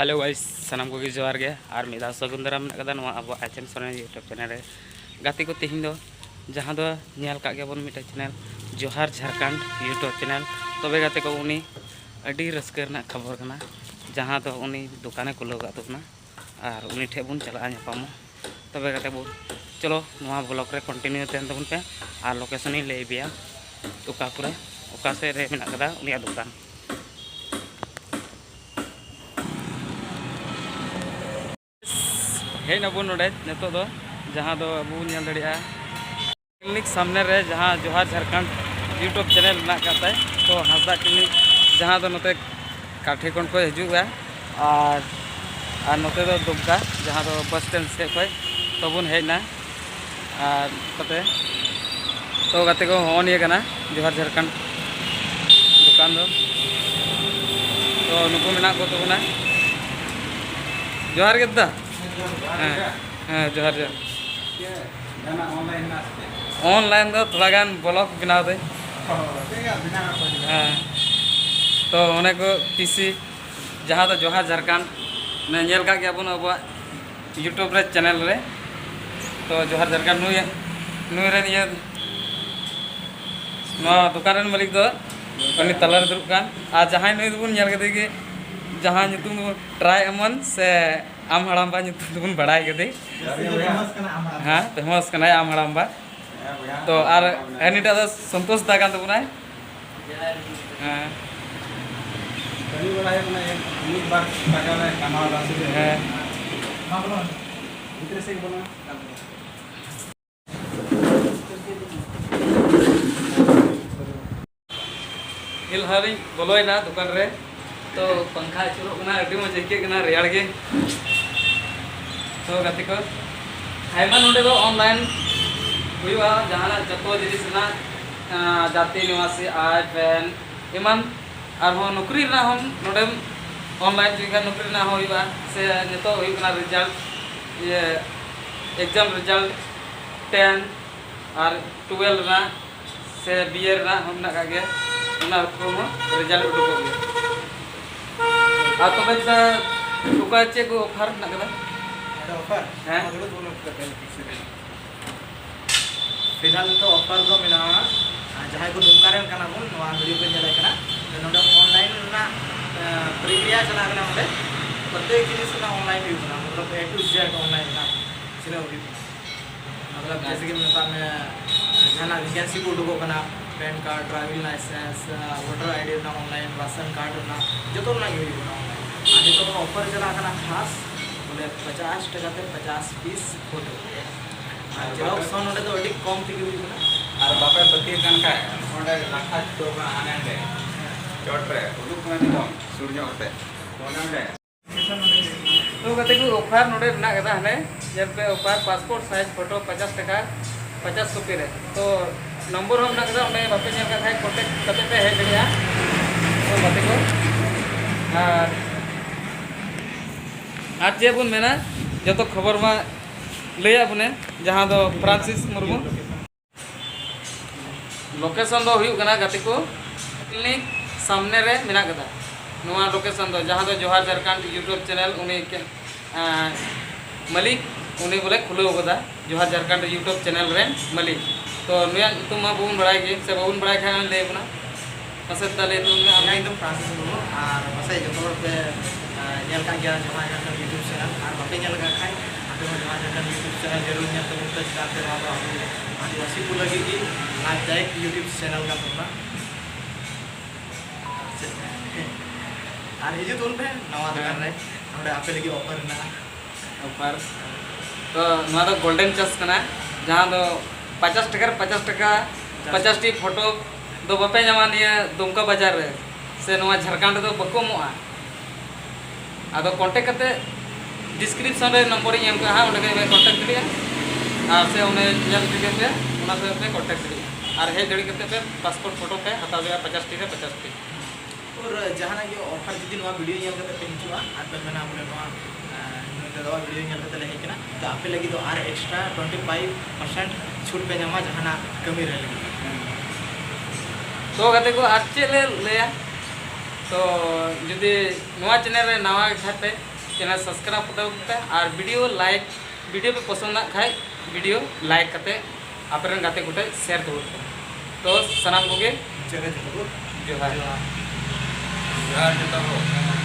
hello guys सानाम को जोहार गे और मिदा सगुन दाराम कदा अब एचएम सोरेन यूट्यूब चैनल गाते को तेहन दो जहाँ दो नेल का गेबन मिटा चैनल जोहार झारखंड यूट्यूब चैनल तबे गाते को उनी अडी रस्कर ना खबर कना जहाँ दो उनी दुकाने खुलो गातुना और उनी ठे बन चला नापामो तबे गाते बो चलो नवा ब्लॉग रे कंटिन्यू तेन तबन पे और लोकेशन ही ले बिया उका पुरे उका से रे मेना कदा उनिया दुकान हेन अब नोड़े नितो दो जहाँ दो अब नेल दड़िया क्लिनिक सामने रे जहाँ जोहार झारखंड यूट्यूब चैनल ना काते तो हासदा क्लिनिक जहाँ दो नोते काठी कोन को हजुआ और नोते दो दुमका जहाँ दो बस स्टैंड से कोई तबुन हेना और कते तो गाते को होन ये कना जोहार झारखंड दुकान दो तो नुको मेना को तो ना जोहार के दा हाँ जोहार जोहार ऑनलाइन दो थोड़ा गान ब्लॉग बनाओ दे हाँ तो उन्हें को पीसी जहाँ तो जोहार झारखंड ने नेल का गया अब यूट्यूब रे चैनल रे तो जोहार झारखंड नुई रे ये दुकान रे मालिक दो उन्हीं तलार दुरुब कान आ जहाँ नुई दुबुन नेल के कि जहाँ नितुम ट्राई अमन से आम हड़ाम्बा नितुम बड़ाई के हाँ फेमस कना आम हड़ाम्बा तो और एनीटा दो संतोष दा कान तबुनाय हाँ हिल हरी बोलोना दुकान रे तो पंखा चुरोना अभी मज आइके रेड़ के तो गाते को आयमा नोडे दो ऑनलाइन हुआ जहाँ जो जिनिस जाति निवासी आय पैन इमान और नौकरी हम नोडे ऑनलाइन जो नौकरी हुआ से नितो रिजल्ट ये एग्जाम रिजल्ट 10 और 12 से बीए रिजल्ट उडुको और तो तुका चे को ऑफर ना कदा ऑफर हैं फिलहाल तो ऑफर दो मेना जहाँ को दुमकारेन कना बन नवा वीडियो पे नेले कना नोडे ऑनलाइन ना प्रक्रिया चला कना नोडे प्रत्येक जिनिस ना ऑनलाइन हुई ना मतलब ए टू जेड ऑनलाइन ना चलो हुई मतलब जैसे कि मेरे पास जाना वैकेंसी को उडुको कना pan card driving licence voter ID ना ऑनलाइन राशन कार्ड ना जो तो ना हुई ना आगे तो ऑफर चला कना खास बोले 50 टका ते 50 पीस फोटो जेरॉक्स नोडे तो अडी कम थी हुई ना और बापे पति कन का नोडे लाखा तो आने दे चोट रे उदुक में सूर्य होते कोनडे तो कहते कि ऑफर नोडे ना कदा हने जब पे ऑफर पासपोर्ट साइज फोटो 50 टका 50 कॉपी रे तो नंबर हम ना कदा उन्हें बापे नेल का खाई कांटेक्ट करते पे है बढ़िया तो बाते को आज जे बुन मेना जो तो खबर मा लैया बुने जहाँ दो फ्रांसिस मुर्मू लोकेशन दो हुई कना गाते को क्लिनिक सामने रे मेना कदा नवा लोकेशन दो जहाँ दो जोहार झारखंड यूट्यूब चैनल उन्हीं के मालिक उन्हीं बोले खुलो कदा जोहार झारखंड यूट्यूब चैनल रे मालिक तो नुया तुम बाबून बड़ाई के से बाबून बड़ाई खान ले बना पसंद तले तुम मैं एकदम फ्रांसिस मुर्मू और बसे जो तो पे नेल का गया जोहार झारखंड यूट्यूब चैनल और बापे नेल का खाई आदो जोहार झारखंड यूट्यूब चैनल जरूर नेल तो मुक्त करते रहो आदिवासी को लगी कि लाभदायक यूट्यूब चैनल का तुमना और ये तुम पे नवा दुकान रे नोडे आपे लगी ऑफर ना ऑफर तो नवा तो गोल्डन चांस कना जहाँ दो 50 टका 50 टी फोटो दो बापे जमा निया दुमका बाजार रे से नवा झारखंड दो बको मोआ आदो कांटेक्ट करते डिस्क्रिप्शन रे नंबर एम का हां उनके कांटेक्ट करिया और से उन्हें नेल दिखे पे उना से पे कांटेक्ट करिया और हे जड़ी करते पे पासपोर्ट फोटो पे हता गया 50 टी रे 50 टी और जहाँ ये ऑफर जुदी नवा वीडियो नेल करते पे हिजुआ और पे मेना बोले नवा दवा वीडियो नेल करते ले हेकना तो आपे लगी तो आर एक्स्ट्रा 25% छूट पे जमा जहाना कमी रहे लगी तो गाते को आज चे ले तो जुदी नवा चैनल रे नवा खाए पे चैनल सब्सक्राइब करते और वीडियो पे पसंद ना खाए वीडियो लाइक करते आपन गाते गोटे शेयर तो तो सनाम को जगह जोहार जोहार